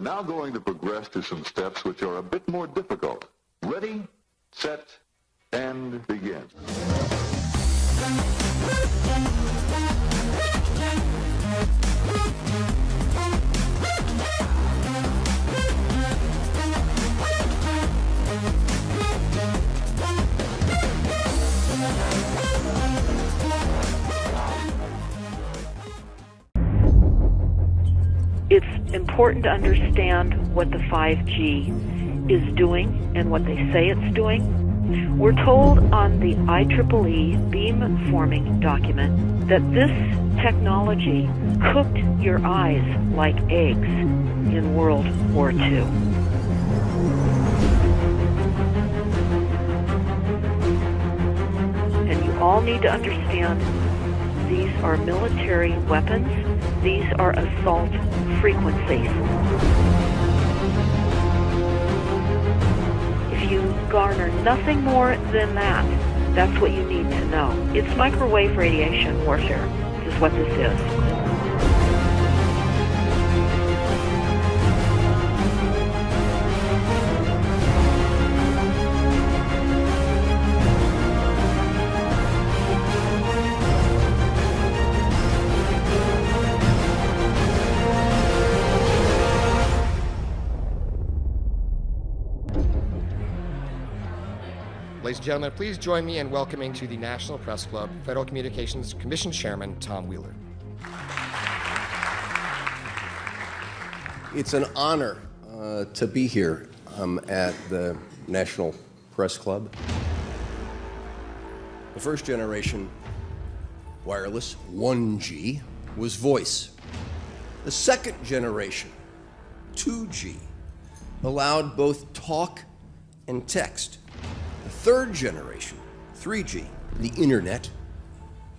now going to progress to some steps which are a bit more difficult. Ready, set, and begin. It's important to understand what the 5G is doing and what they say it's doing. We're told on the ACTlVE beamforming document that this technology cooked your eyes like eggs in World War II. And you all need to understand these are military weapons. These are assault frequencies. If you garner nothing more than that, that's what you need to know. It's microwave radiation warfare. This is what this is. Ladies and gentlemen, please join me in welcoming to the National Press Club Federal Communications Commission Chairman Tom Wheeler. It's an honor to be here at the National Press Club. The first generation wireless, 1G, was voice. The second generation, 2G, allowed both talk and text. The third generation, 3G, the internet,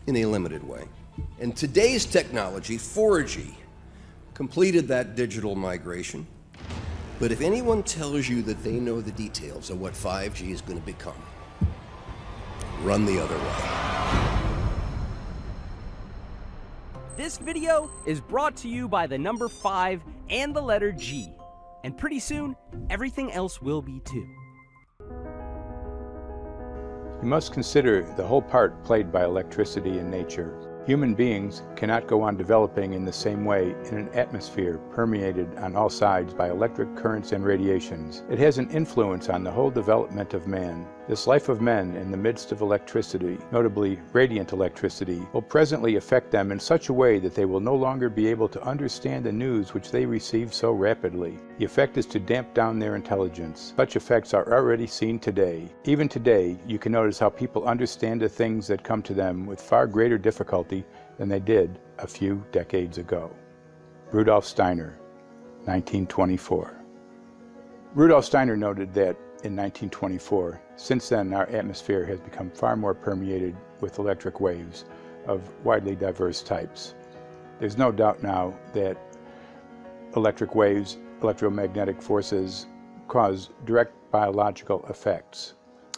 in a limited way. And today's technology, 4G, completed that digital migration. But if anyone tells you that they know the details of what 5G is going to become, run the other way. This video is brought to you by the number 5 and the letter G. And pretty soon, everything else will be too. You must consider the whole part played by electricity in nature. Human beings cannot go on developing in the same way in an atmosphere permeated on all sides by electric currents and radiations. It has an influence on the whole development of man. This life of men in the midst of electricity, notably radiant electricity, will presently affect them in such a way that they will no longer be able to understand the news which they receive so rapidly. The effect is to damp down their intelligence. Such effects are already seen today. Even today, you can notice how people understand the things that come to them with far greater difficulty than they did a few decades ago. Rudolf Steiner, 1924. Rudolf Steiner noted that in 1924, since then our atmosphere has become far more permeated with electric waves of widely diverse types. There's no doubt now that electric waves, electromagnetic forces, cause direct biological effects.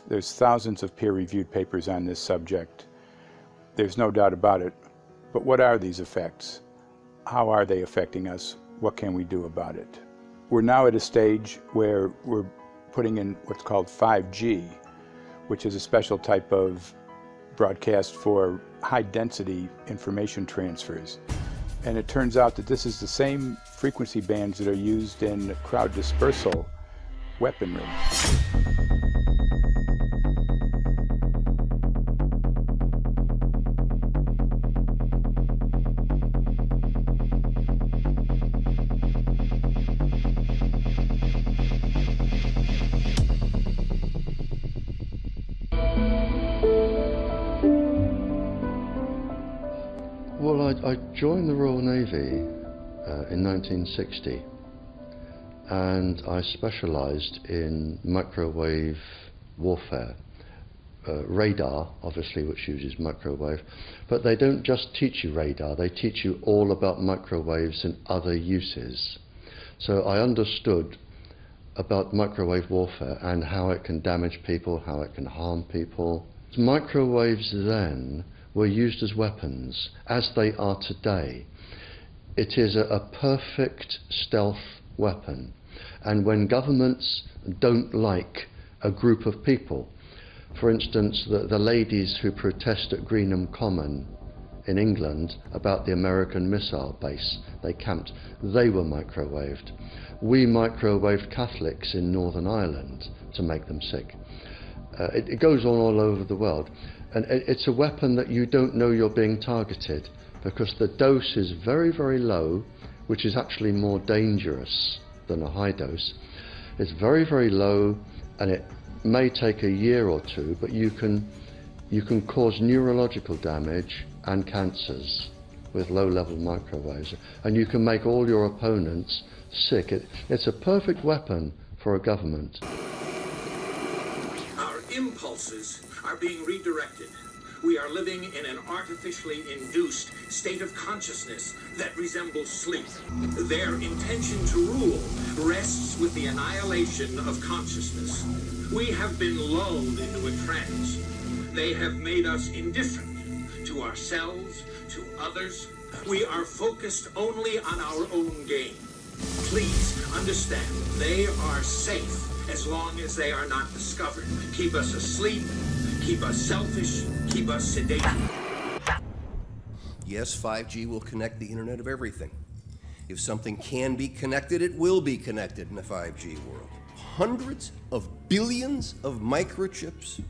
There's thousands of peer-reviewed papers on this subject. There's no doubt about it. But what are these effects? How are they affecting us? What can we do about it? We're now at a stage where we're putting in what's called 5G, which is a special type of broadcast for high-density information transfers. And it turns out that this is the same frequency bands that are used in crowd dispersal weaponry. Well, I joined the Royal Navy in 1960, and I specialised in microwave warfare. Radar, obviously, which uses microwave, but they don't just teach you radar, they teach you all about microwaves and other uses. So I understood about microwave warfare and how it can damage people, how it can harm people. Microwaves then were used as weapons, as they are today. It is a perfect stealth weapon. And when governments don't like a group of people, for instance, the ladies who protest at Greenham Common in England about the American missile base they camped, they were microwaved. We microwaved Catholics in Northern Ireland to make them sick. It goes on all over the world. And it's a weapon that you don't know you're being targeted, because the dose is very, very low, which is actually more dangerous than a high dose. It's very, very low, and it may take a year or two, but you can cause neurological damage and cancers with low-level microwaves, and you can make all your opponents sick. It's a perfect weapon for a government. Our impulses are being redirected. We are living in an artificially induced state of consciousness that resembles sleep. Their intention to rule rests with the annihilation of consciousness. We have been lulled into a trance. They have made us indifferent to ourselves, to others. We are focused only on our own gain. Please understand, they are safe as long as they are not discovered. Keep us asleep, keep us selfish, keep us sedated. Yes, 5G will connect the Internet of everything. If something can be connected, it will be connected in a 5G world. Hundreds of billions of microchips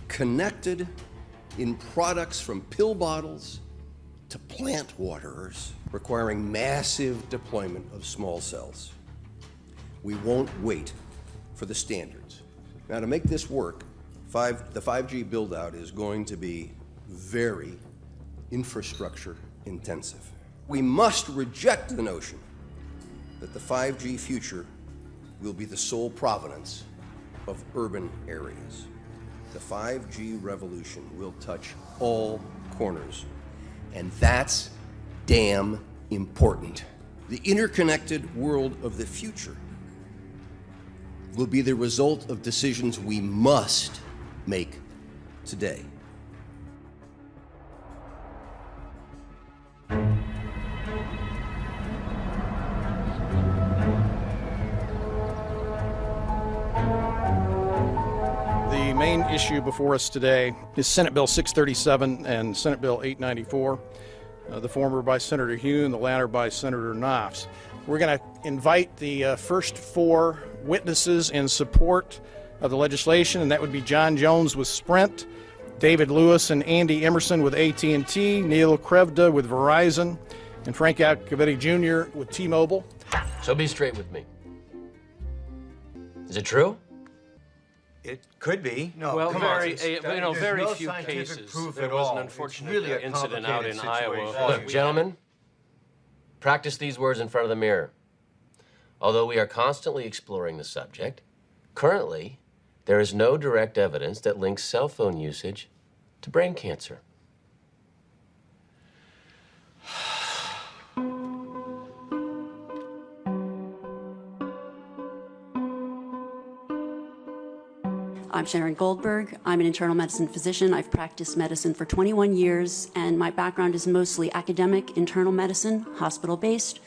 connected in products from pill bottles to plant waterers, requiring massive deployment of small cells. We won't wait for the standards. Now, to make this work, the 5G build-out is going to be very infrastructure intensive. We must reject the notion that the 5G future will be the sole provenance of urban areas. The 5G revolution will touch all corners, and that's damn important. The interconnected world of the future will be the result of decisions we must make today. The main issue before us today is Senate Bill 637 and Senate Bill 894, the former by Senator Hugh and the latter by Senator Knopf. We're going to invite the first four witnesses in support of the legislation, and that would be John Jones with Sprint, David Lewis and Andy Emerson with AT&T, Neil Krevda with Verizon, and Frank Iacovetti Jr. with T-Mobile. So be straight with me. Is it true? It could be. No, well, very no few cases. Proof there at was all. an unfortunate really a incident out in situation. Iowa. Look, gentlemen, practice these words in front of the mirror. Although we are constantly exploring the subject, currently there is no direct evidence that links cell phone usage to brain cancer. I'm Sharon Goldberg. I'm an internal medicine physician. I've practiced medicine for 21 years, and my background is mostly academic, internal medicine, hospital-based,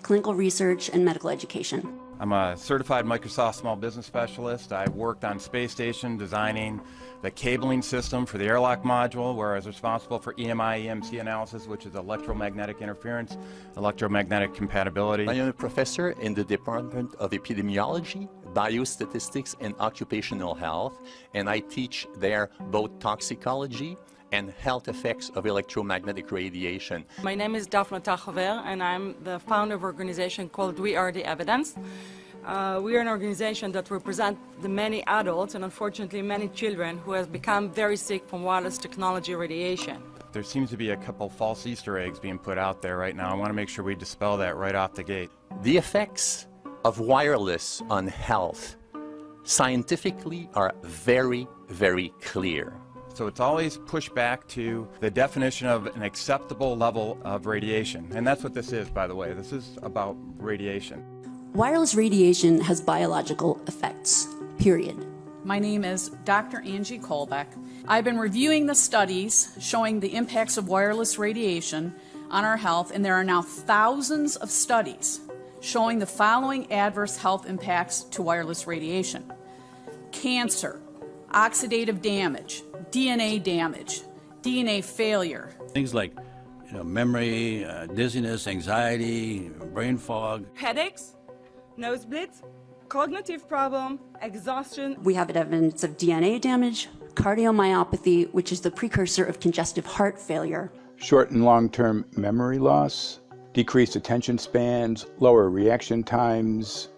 clinical research, and medical education. I'm a certified Microsoft small business specialist. I worked on space station designing the cabling system for the airlock module, where I was responsible for EMI/EMC analysis, which is electromagnetic interference, electromagnetic compatibility. I am a professor in the Department of Epidemiology, Biostatistics, and Occupational Health, and I teach there both toxicology and health effects of electromagnetic radiation. My name is Daphne Tachover, and I'm the founder of an organization called We Are the Evidence. We are an organization that represents the many adults and unfortunately many children who have become very sick from wireless technology radiation. There seems to be a couple false Easter eggs being put out there right now. I want to make sure we dispel that right off the gate. The effects of wireless on health scientifically are very, very clear. So it's always pushed back to the definition of an acceptable level of radiation. And that's what this is, by the way. This is about radiation. Wireless radiation has biological effects, period. My name is Dr. Angie Kolbeck. I've been reviewing the studies showing the impacts of wireless radiation on our health, and there are now thousands of studies showing the following adverse health impacts to wireless radiation: cancer, oxidative damage, DNA failure. Things like memory, dizziness, anxiety, brain fog. Headaches, nosebleeds, cognitive problem, exhaustion. We have evidence of DNA damage, cardiomyopathy, which is the precursor of congestive heart failure. Short and long-term memory loss, decreased attention spans, lower reaction times,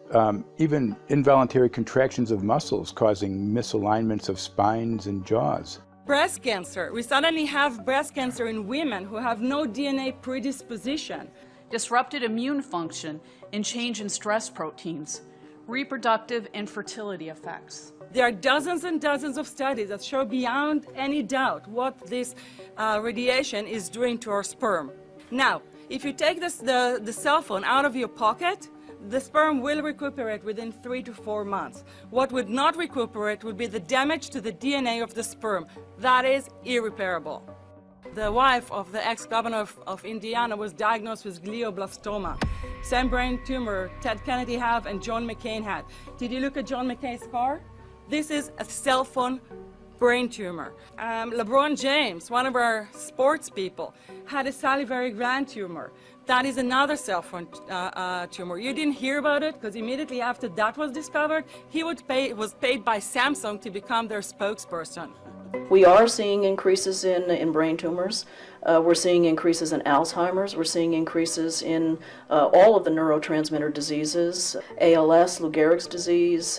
even involuntary contractions of muscles causing misalignments of spines and jaws. Breast cancer. We suddenly have breast cancer in women who have no DNA predisposition. Disrupted immune function and change in stress proteins, reproductive and fertility effects. There are dozens and dozens of studies that show beyond any doubt what this radiation is doing to our sperm. Now, if you take the cell phone out of your pocket, the sperm will recuperate within 3 to 4 months. What would not recuperate would be the damage to the DNA of the sperm. That is irreparable. The wife of the ex-governor of Indiana was diagnosed with glioblastoma. Same brain tumor Ted Kennedy had and John McCain had. Did you look at John McCain's scar? This is a cell phone brain tumor. LeBron James, one of our sports people, had a salivary gland tumor. That is another cell phone tumor. You didn't hear about it because immediately after that was discovered, he was paid by Samsung to become their spokesperson. We are seeing increases in brain tumors. We're seeing increases in Alzheimer's. We're seeing increases in all of the neurotransmitter diseases, ALS, Lou Gehrig's disease,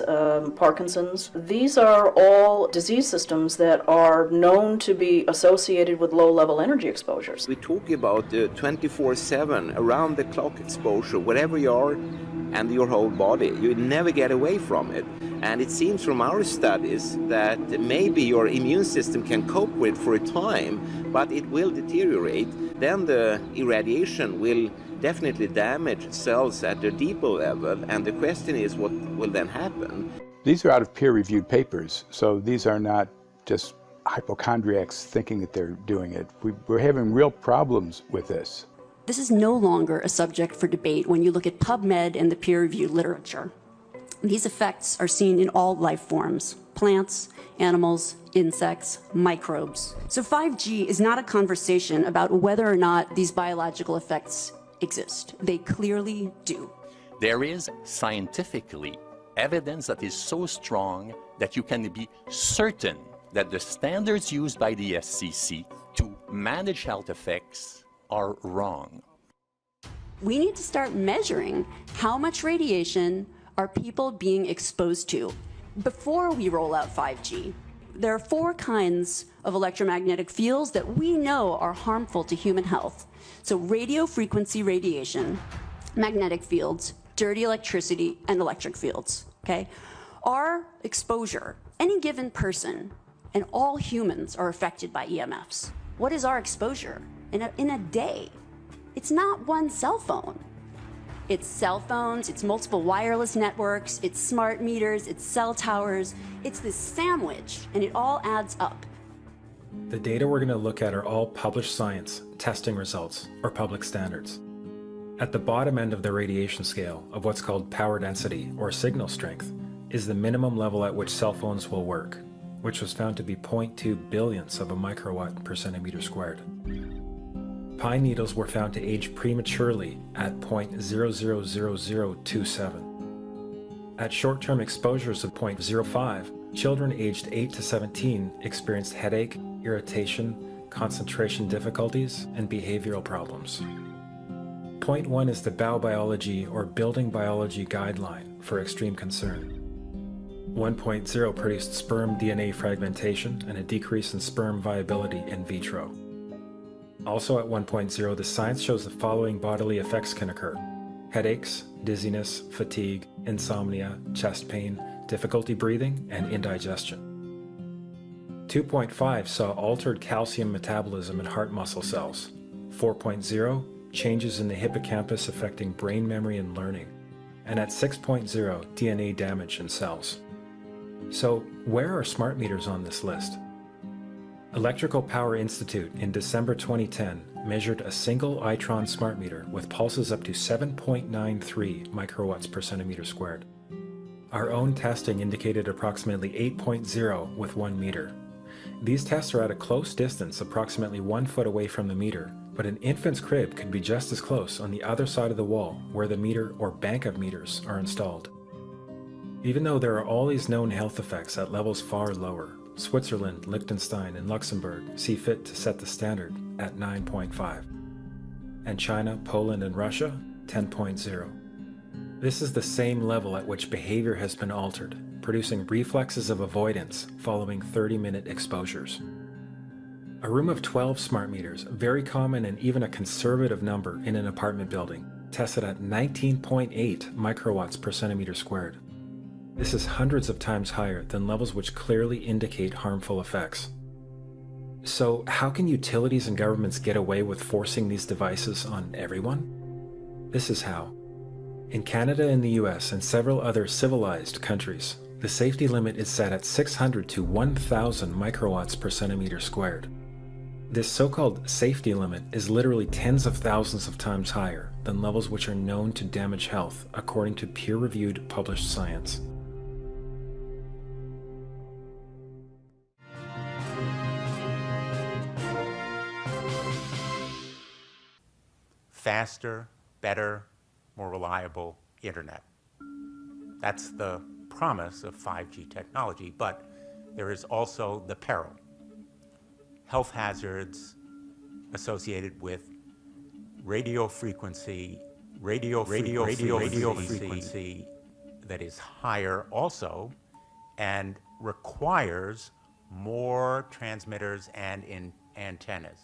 Parkinson's. These are all disease systems that are known to be associated with low-level energy exposures. We talk about 24/7, around-the-clock exposure, wherever you are and your whole body. You never get away from it. And it seems from our studies that maybe your immune system can cope with for a time, but it will deteriorate. Then the irradiation will definitely damage cells at their deeper level, and the question is what will then happen? These are out of peer-reviewed papers, so these are not just hypochondriacs thinking that they're doing it. We're having real problems with this. This is no longer a subject for debate when you look at PubMed and the peer-reviewed literature. These effects are seen in all life forms: plants, animals, insects, microbes. So 5G is not a conversation about whether or not these biological effects exist. They clearly do. There is scientifically evidence that is so strong that you can be certain that the standards used by the SCC to manage health effects are wrong. We need to start measuring how much radiation are people being exposed to before we roll out 5G. There are 4 kinds of electromagnetic fields that we know are harmful to human health. So radio frequency radiation, magnetic fields, dirty electricity, and electric fields, okay? Our exposure, any given person, and all humans are affected by EMFs. What is our exposure in a day? It's not one cell phone. It's cell phones, it's multiple wireless networks, it's smart meters, it's cell towers. It's this sandwich, and it all adds up. The data we're going to look at are all published science, testing results, or public standards. At the bottom end of the radiation scale of what's called power density, or signal strength, is the minimum level at which cell phones will work, which was found to be 0.2 billionths of a microwatt per centimeter squared. Pine needles were found to age prematurely at 0.00027. At short-term exposures of 0.05, children aged 8 to 17 experienced headache, irritation, concentration difficulties, and behavioral problems. 0.1 is the biobiology or building biology guideline for extreme concern. 1.0 produced sperm DNA fragmentation and a decrease in sperm viability in vitro. Also at 1.0, the science shows the following bodily effects can occur: headaches, dizziness, fatigue, insomnia, chest pain, difficulty breathing, and indigestion. 2.5 saw altered calcium metabolism in heart muscle cells. 4.0, changes in the hippocampus affecting brain memory and learning. And at 6.0, DNA damage in cells. So where are smart meters on this list? Electrical Power Institute in December 2010 measured a single Itron smart meter with pulses up to 7.93 microwatts per centimeter squared. Our own testing indicated approximately 8.0 with 1 meter. These tests are at a close distance, approximately 1 foot away from the meter, but an infant's crib could be just as close on the other side of the wall where the meter or bank of meters are installed. Even though there are all these known health effects at levels far lower, Switzerland, Liechtenstein, and Luxembourg see fit to set the standard at 9.5. And China, Poland, and Russia, 10.0. This is the same level at which behavior has been altered, producing reflexes of avoidance following 30-minute exposures. A room of 12 smart meters, very common and even a conservative number in an apartment building, tested at 19.8 microwatts per centimeter squared. This is hundreds of times higher than levels which clearly indicate harmful effects. So how can utilities and governments get away with forcing these devices on everyone? This is how. In Canada and the US and several other civilized countries, the safety limit is set at 600 to 1,000 microwatts per centimeter squared. This so-called safety limit is literally tens of thousands of times higher than levels which are known to damage health according to peer-reviewed published science. Faster, better, more reliable internet. That's the promise of 5G technology, but there is also the peril. Health hazards associated with radio frequency that is higher also and requires more transmitters and antennas.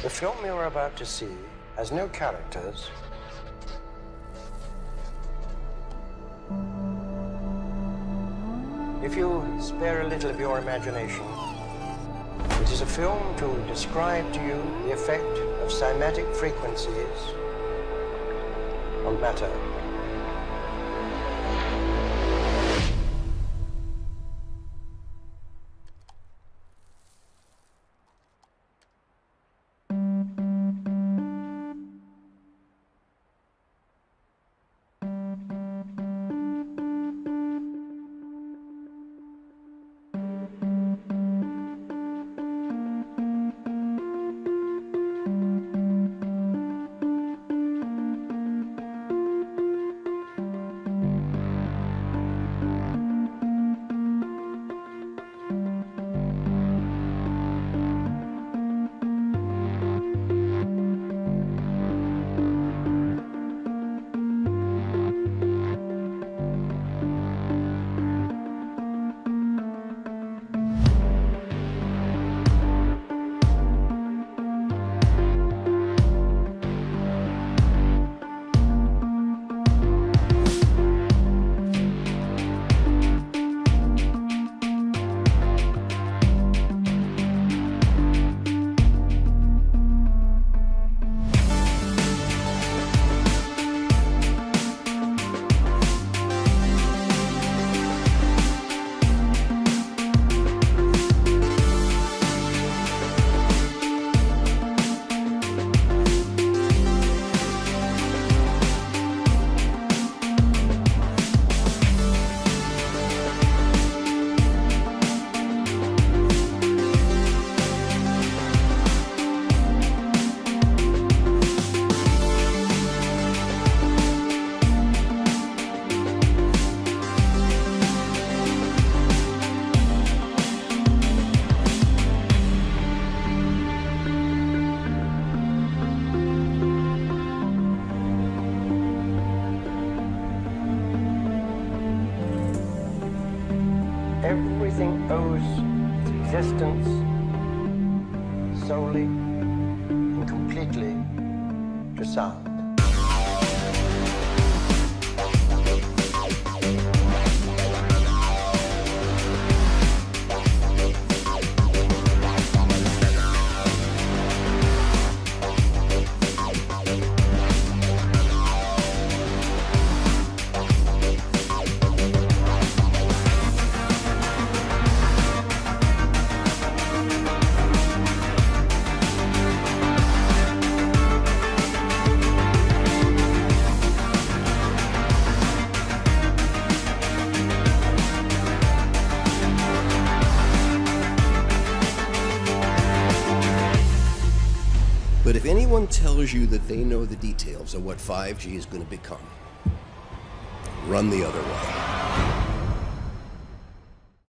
The film you're about to see has no characters. If you spare a little of your imagination, it is a film to describe to you the effect of cymatic frequencies on matter. Everything owes its existence solely and completely to sound. But if anyone tells you that they know the details of what 5G is going to become, run the other way.